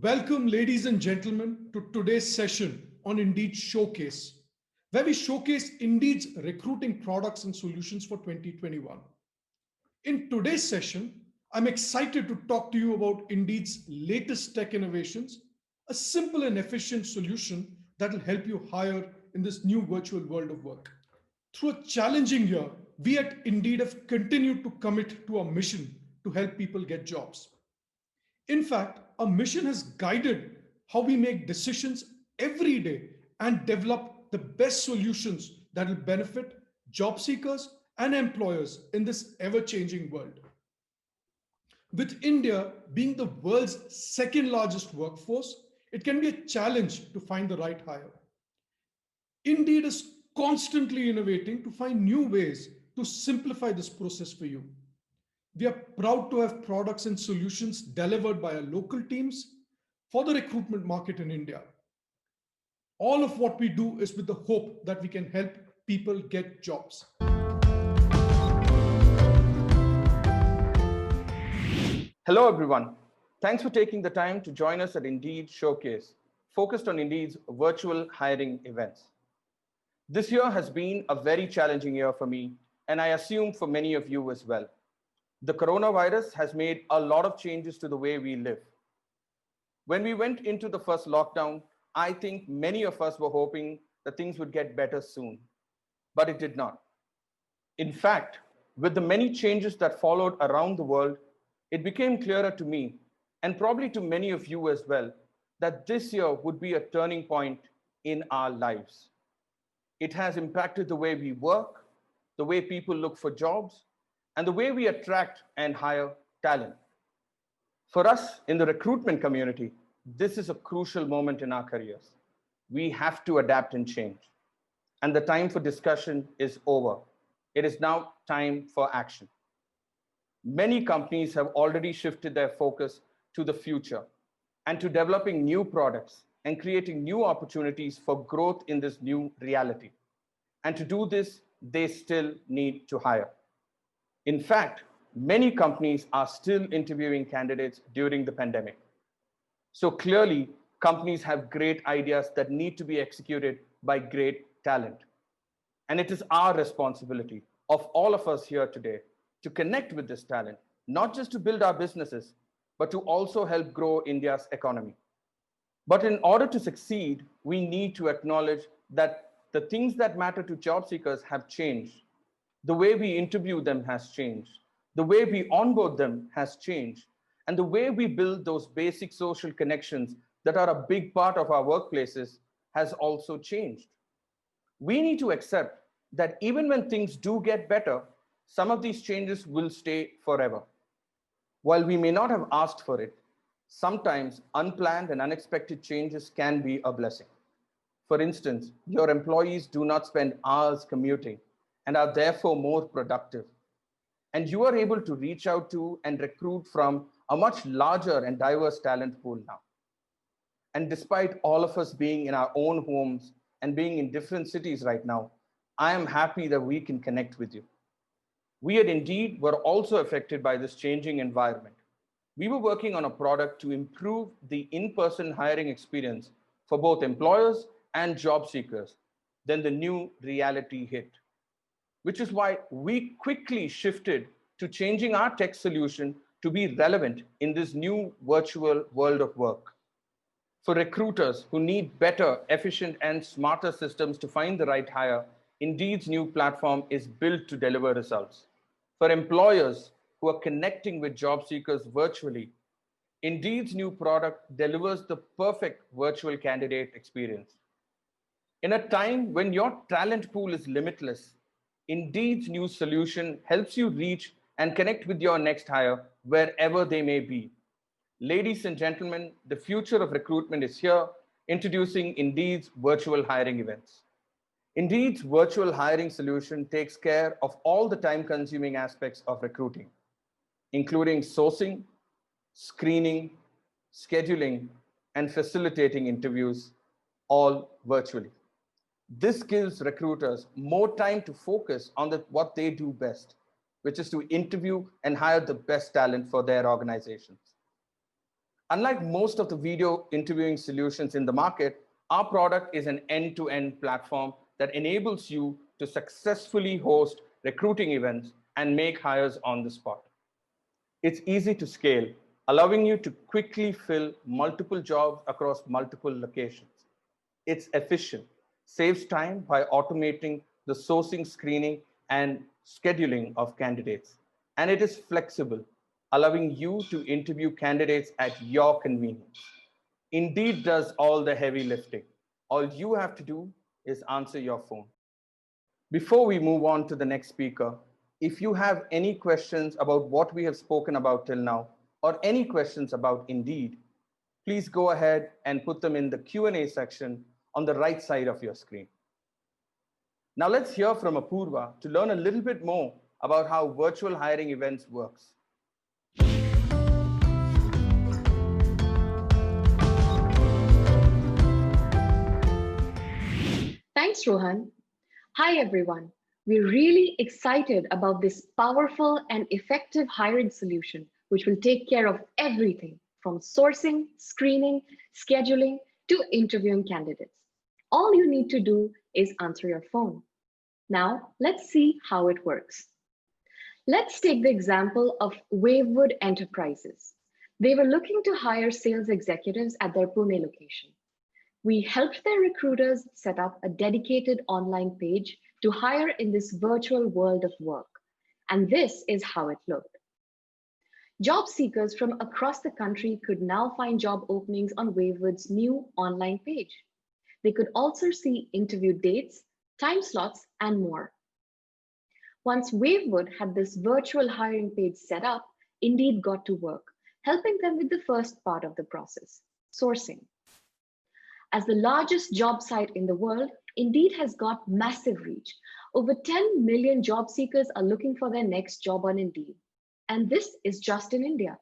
Welcome, ladies and gentlemen, to today's session on Indeed Showcase, where we showcase Indeed's recruiting products and solutions for 2021. In today's session, I'm excited to talk to you about Indeed's latest tech innovations, a simple and efficient solution that will help you hire in this new virtual world of work. Through a challenging year, we at Indeed have continued to commit to our mission to help people get jobs. In fact, our mission has guided how we make decisions every day and develop the best solutions that will benefit job seekers and employers in this ever changing world. With India being the world's second largest workforce, it can be a challenge to find the right hire. Indeed is constantly innovating to find new ways to simplify this process for you. We are proud to have products and solutions delivered by our local teams for the recruitment market in India. All of what we do is with the hope that we can help people get jobs. Hello, everyone. Thanks for taking the time to join us at Indeed Showcase, focused on Indeed's virtual hiring events. This year has been a very challenging year for me, and I assume for many of you as well. The coronavirus has made a lot of changes to the way we live. When we went into the first lockdown, I think many of us were hoping that things would get better soon, but it did not. In fact, with the many changes that followed around the world, it became clearer to me, and probably to many of you as well, that this year would be a turning point in our lives. It has impacted the way we work, the way people look for jobs, and the way we attract and hire talent. For us in the recruitment community, this is a crucial moment in our careers. We have to adapt and change. And the time for discussion is over. It is now time for action. Many companies have already shifted their focus to the future and to developing new products and creating new opportunities for growth in this new reality. And to do this, they still need to hire. In fact, many companies are still interviewing candidates during the pandemic. So clearly, companies have great ideas that need to be executed by great talent. And it is our responsibility of all of us here today to connect with this talent, not just to build our businesses, but to also help grow India's economy. But in order to succeed, we need to acknowledge that the things that matter to job seekers have changed. The way we interview them has changed. The way we onboard them has changed. And the way we build those basic social connections that are a big part of our workplaces has also changed. We need to accept that even when things do get better, some of these changes will stay forever. While we may not have asked for it, sometimes unplanned and unexpected changes can be a blessing. For instance, your employees do not spend hours commuting and are therefore more productive. And you are able to reach out to and recruit from a much larger and diverse talent pool now. And despite all of us being in our own homes and being in different cities right now, I am happy that we can connect with you. We at Indeed were also affected by this changing environment. We were working on a product to improve the in-person hiring experience for both employers and job seekers. Then the new reality hit, which is why we quickly shifted to changing our tech solution to be relevant in this new virtual world of work. For recruiters who need better, efficient, and smarter systems to find the right hire, Indeed's new platform is built to deliver results. For employers who are connecting with job seekers virtually, Indeed's new product delivers the perfect virtual candidate experience. In a time when your talent pool is limitless, Indeed's new solution helps you reach and connect with your next hire wherever they may be. Ladies and gentlemen, the future of recruitment is here, introducing Indeed's virtual hiring events. Indeed's virtual hiring solution takes care of all the time-consuming aspects of recruiting, including sourcing, screening, scheduling, and facilitating interviews, all virtually. This gives recruiters more time to focus on what they do best, which is to interview and hire the best talent for their organizations. Unlike most of the video interviewing solutions in the market, our product is an end-to-end platform that enables you to successfully host recruiting events and make hires on the spot. It's easy to scale, allowing you to quickly fill multiple jobs across multiple locations. It's efficient, saves time by automating the sourcing, screening, and scheduling of candidates. And it is flexible, allowing you to interview candidates at your convenience. Indeed does all the heavy lifting. All you have to do is answer your phone. Before we move on to the next speaker, if you have any questions about what we have spoken about till now, or any questions about Indeed, please go ahead and put them in the Q&A section on the right side of your screen. Now let's hear from Apurva to learn a little bit more about how virtual hiring events works. Thanks, Rohan. Hi, everyone. We're really excited about this powerful and effective hiring solution, which will take care of everything from sourcing, screening, scheduling, to interviewing candidates. All you need to do is answer your phone. Now, let's see how it works. Let's take the example of Wavewood Enterprises. They were looking to hire sales executives at their Pune location. We helped their recruiters set up a dedicated online page to hire in this virtual world of work. And this is how it looked. Job seekers from across the country could now find job openings on Wavewood's new online page. They could also see interview dates, time slots, and more. Once Wavewood had this virtual hiring page set up, Indeed got to work, helping them with the first part of the process, sourcing. As the largest job site in the world, Indeed has got massive reach. Over 10 million job seekers are looking for their next job on Indeed. And this is just in India.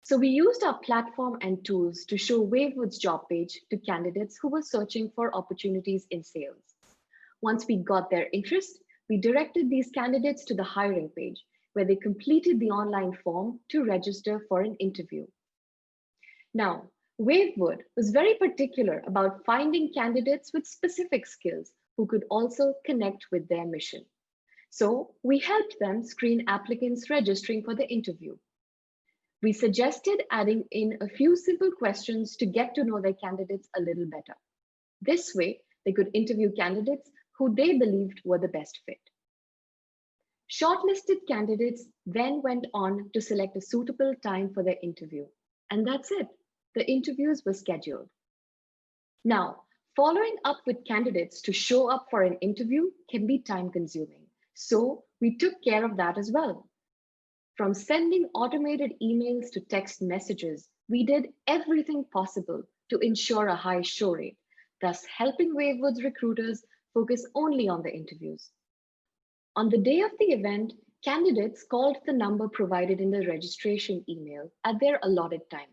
So we used our platform and tools to show Wavewood's job page to candidates who were searching for opportunities in sales. Once we got their interest, we directed these candidates to the hiring page, where they completed the online form to register for an interview. Now, Wavewood was very particular about finding candidates with specific skills who could also connect with their mission. So we helped them screen applicants registering for the interview. We suggested adding in a few simple questions to get to know their candidates a little better. This way, they could interview candidates who they believed were the best fit. Shortlisted candidates then went on to select a suitable time for their interview. And that's it. The interviews were scheduled. Now, following up with candidates to show up for an interview can be time-consuming. So we took care of that as well. From sending automated emails to text messages, we did everything possible to ensure a high show rate, thus helping Wavewood's recruiters focus only on the interviews. On the day of the event, candidates called the number provided in the registration email at their allotted time.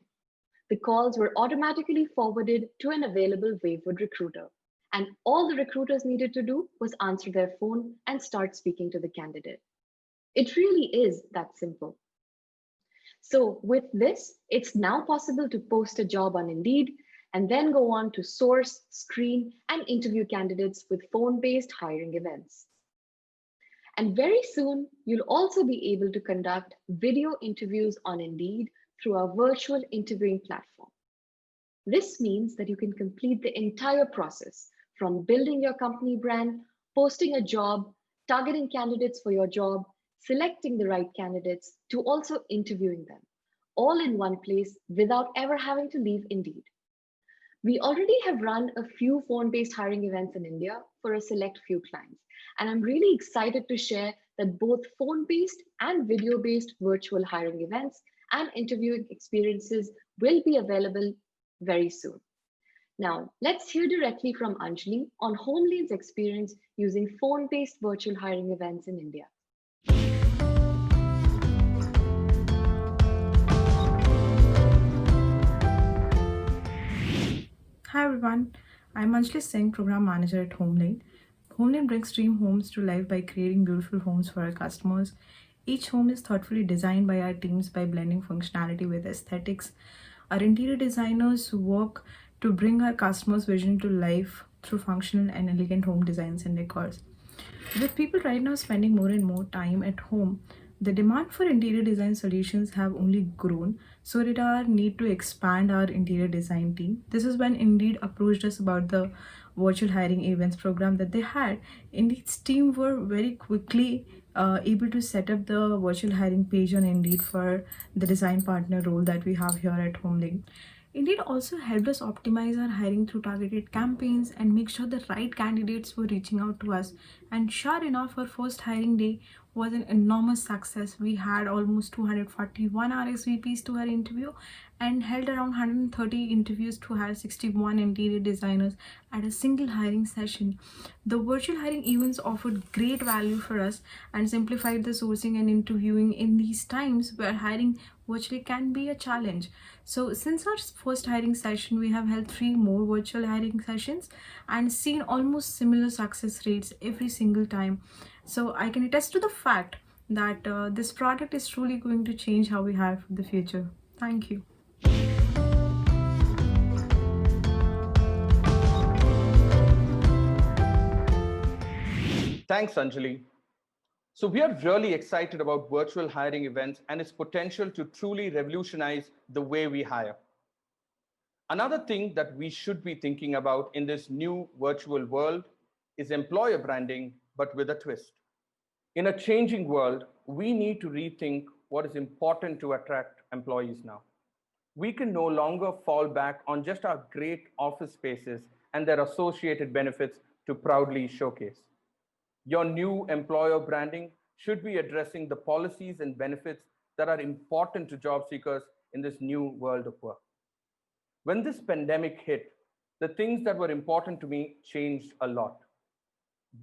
The calls were automatically forwarded to an available Wavewood recruiter, and all the recruiters needed to do was answer their phone and start speaking to the candidate. It really is that simple. So with this, it's now possible to post a job on Indeed and then go on to source, screen, and interview candidates with phone-based hiring events. And very soon, you'll also be able to conduct video interviews on Indeed through our virtual interviewing platform. This means that you can complete the entire process from building your company brand, posting a job, targeting candidates for your job, selecting the right candidates, to also interviewing them, all in one place without ever having to leave Indeed. We already have run a few phone-based hiring events in India for a select few clients, and I'm really excited to share that both phone-based and video-based virtual hiring events and interviewing experiences will be available very soon. Now, let's hear directly from Anjali on HomeLane's experience using phone-based virtual hiring events in India. Hi everyone, I'm Anjali Singh, Program Manager at HomeLane. HomeLane brings dream homes to life by creating beautiful homes for our customers. Each home is thoughtfully designed by our teams by blending functionality with aesthetics. Our interior designers work to bring our customers' vision to life through functional and elegant home designs and decors. With people right now spending more and more time at home, the demand for interior design solutions have only grown, so it our need to expand our interior design team. This is when Indeed approached us about the virtual hiring events program that they had. Indeed's team were very quickly able to set up the virtual hiring page on Indeed for the design partner role that we have here at HomeLink. Indeed also helped us optimize our hiring through targeted campaigns and make sure the right candidates were reaching out to us. And sure enough, our first hiring day was an enormous success. We had almost 241 RSVPs to our interview and held around 130 interviews to hire 61 interior designers at a single hiring session. The virtual hiring events offered great value for us and simplified the sourcing and interviewing in these times where hiring virtually can be a challenge. So, since our first hiring session, we have held three more virtual hiring sessions and seen almost similar success rates every single time. So, I can attest to the fact that this product is truly going to change how we hire for the future. Thank you. Thanks, Anjali. So, we are really excited about virtual hiring events and its potential to truly revolutionize the way we hire. Another thing that we should be thinking about in this new virtual world is employer branding, but with a twist. In a changing world, we need to rethink what is important to attract employees now. We can no longer fall back on just our great office spaces and their associated benefits to proudly showcase. Your new employer branding should be addressing the policies and benefits that are important to job seekers in this new world of work. When this pandemic hit, the things that were important to me changed a lot.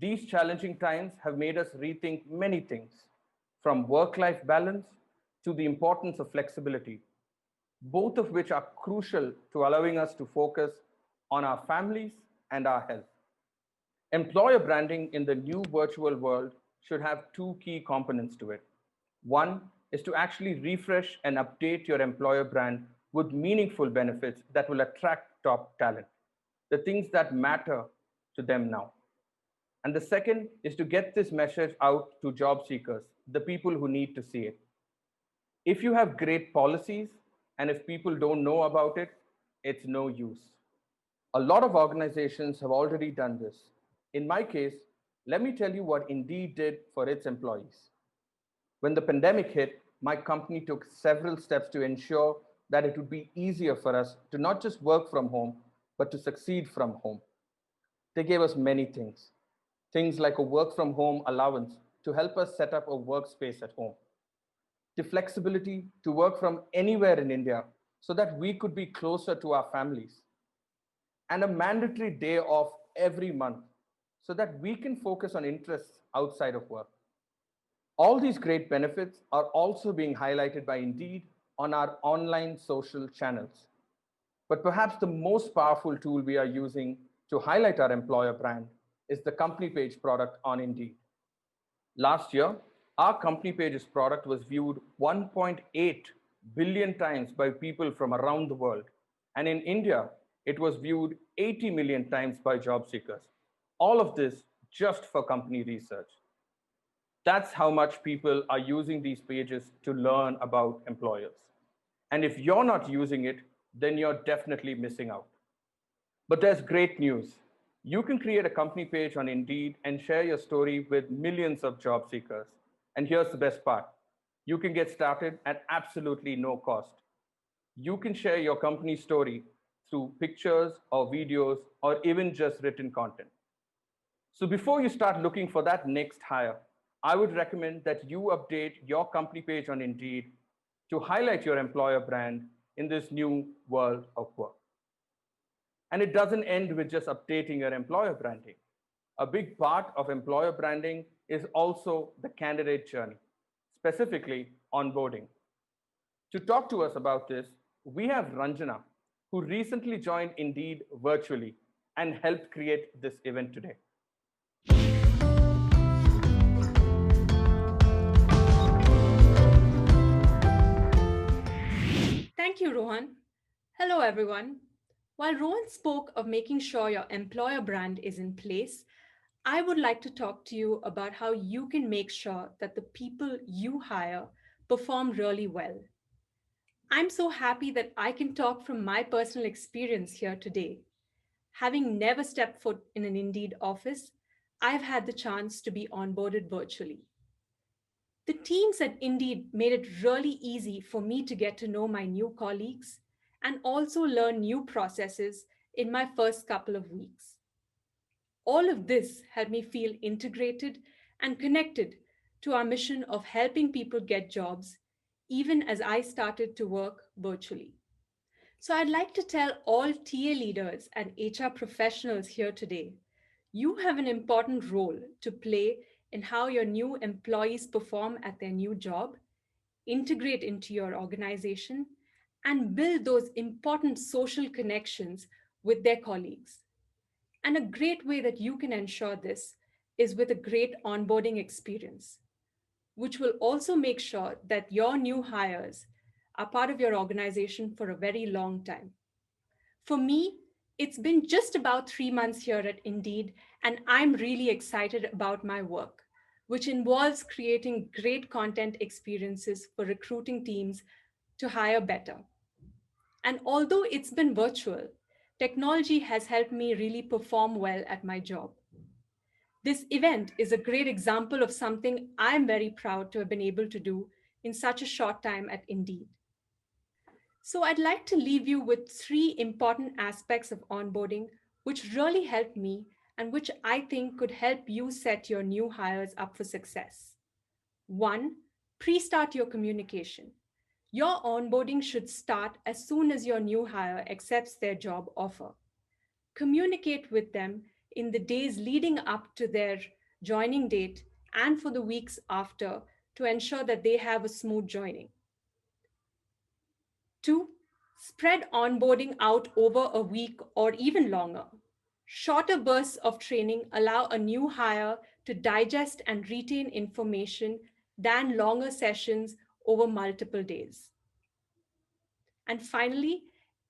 These challenging times have made us rethink many things, from work life balance to the importance of flexibility, both of which are crucial to allowing us to focus on our families and our health. Employer branding in the new virtual world should have two key components to it. One is to actually refresh and update your employer brand with meaningful benefits that will attract top talent, the things that matter to them now. And the second is to get this message out to job seekers, the people who need to see it. If you have great policies and if people don't know about it, it's no use. A lot of organizations have already done this. In my case, let me tell you what Indeed did for its employees. When the pandemic hit, my company took several steps to ensure that it would be easier for us to not just work from home, but to succeed from home. They gave us many things. Things like a work from home allowance to help us set up a workspace at home, the flexibility to work from anywhere in India so that we could be closer to our families, and a mandatory day off every month so that we can focus on interests outside of work. All these great benefits are also being highlighted by Indeed on our online social channels. But perhaps the most powerful tool we are using to highlight our employer brand is the company page product on Indeed. Last year, our company pages product was viewed 1.8 billion times by people from around the world. And in India, it was viewed 80 million times by job seekers. All of this just for company research. That's how much people are using these pages to learn about employers. And if you're not using it, then you're definitely missing out. But there's great news. You can create a company page on Indeed and share your story with millions of job seekers. And here's the best part. You can get started at absolutely no cost. You can share your company story through pictures or videos or even just written content. So before you start looking for that next hire, I would recommend that you update your company page on Indeed to highlight your employer brand in this new world of work. And it doesn't end with just updating your employer branding. A big part of employer branding is also the candidate journey, specifically onboarding. To talk to us about this, we have Ranjana, who recently joined Indeed virtually and helped create this event today. Thank you, Rohan. Hello, everyone. While Rowan spoke of making sure your employer brand is in place, I would like to talk to you about how you can make sure that the people you hire perform really well. I'm so happy that I can talk from my personal experience here today. Having never stepped foot in an Indeed office, I've had the chance to be onboarded virtually. The teams at Indeed made it really easy for me to get to know my new colleagues and also learn new processes in my first couple of weeks. All of this helped me feel integrated and connected to our mission of helping people get jobs, even as I started to work virtually. So, I'd like to tell all TA leaders and HR professionals here today you have an important role to play in how your new employees perform at their new job, integrate into your organization, and build those important social connections with their colleagues. And a great way that you can ensure this is with a great onboarding experience, which will also make sure that your new hires are part of your organization for a very long time. For me, it's been just about 3 months here at Indeed, and I'm really excited about my work, which involves creating great content experiences for recruiting teams to hire better. And although it's been virtual, technology has helped me really perform well at my job. This event is a great example of something I'm very proud to have been able to do in such a short time at Indeed. So, I'd like to leave you with three important aspects of onboarding which really helped me and which I think could help you set your new hires up for success. One, pre start your communication. Your onboarding should start as soon as your new hire accepts their job offer. Communicate with them in the days leading up to their joining date and for the weeks after to ensure that they have a smooth joining. Two, spread onboarding out over a week or even longer. Shorter bursts of training allow a new hire to digest and retain information than longer sessions over multiple days. And finally,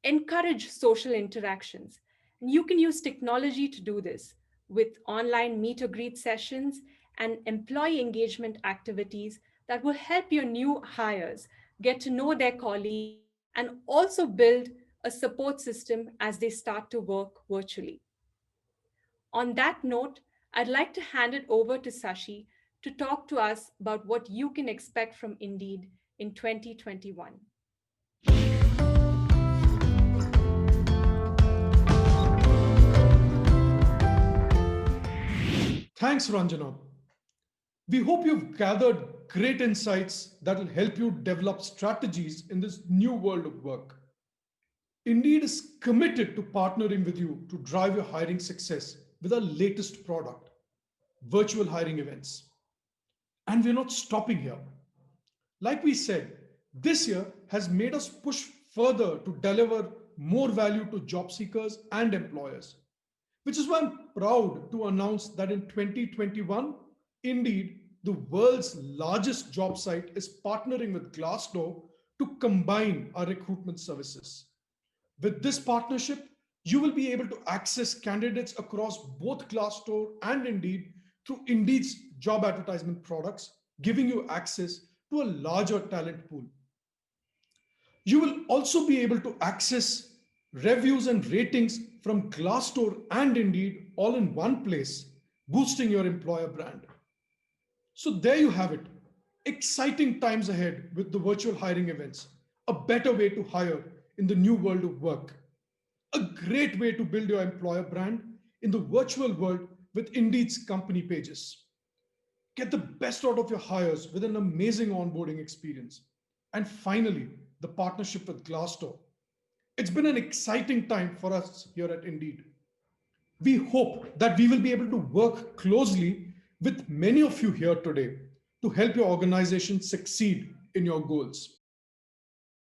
encourage social interactions. And you can use technology to do this with online meet or greet sessions and employee engagement activities that will help your new hires get to know their colleagues and also build a support system as they start to work virtually. On that note, I'd like to hand it over to Sashi to talk to us about what you can expect from Indeed in 2021. Thanks, Ranjana. We hope you've gathered great insights that will help you develop strategies in this new world of work. Indeed is committed to partnering with you to drive your hiring success with our latest product, virtual hiring events. And we're not stopping here. Like we said, this year has made us push further to deliver more value to job seekers and employers, which is why I'm proud to announce that in 2021, Indeed, the world's largest job site, is partnering with Glassdoor to combine our recruitment services. With this partnership, you will be able to access candidates across both Glassdoor and Indeed through Indeed's job advertisement products, giving you access to a larger talent pool. You will also be able to access reviews and ratings from Glassdoor and Indeed all in one place, boosting your employer brand. So there you have it. Exciting times ahead with the virtual hiring events, a better way to hire in the new world of work, a great way to build your employer brand in the virtual world with Indeed's company pages. Get the best out of your hires with an amazing onboarding experience. And finally, the partnership with Glassdoor. It's been an exciting time for us here at Indeed. We hope that we will be able to work closely with many of you here today to help your organization succeed in your goals.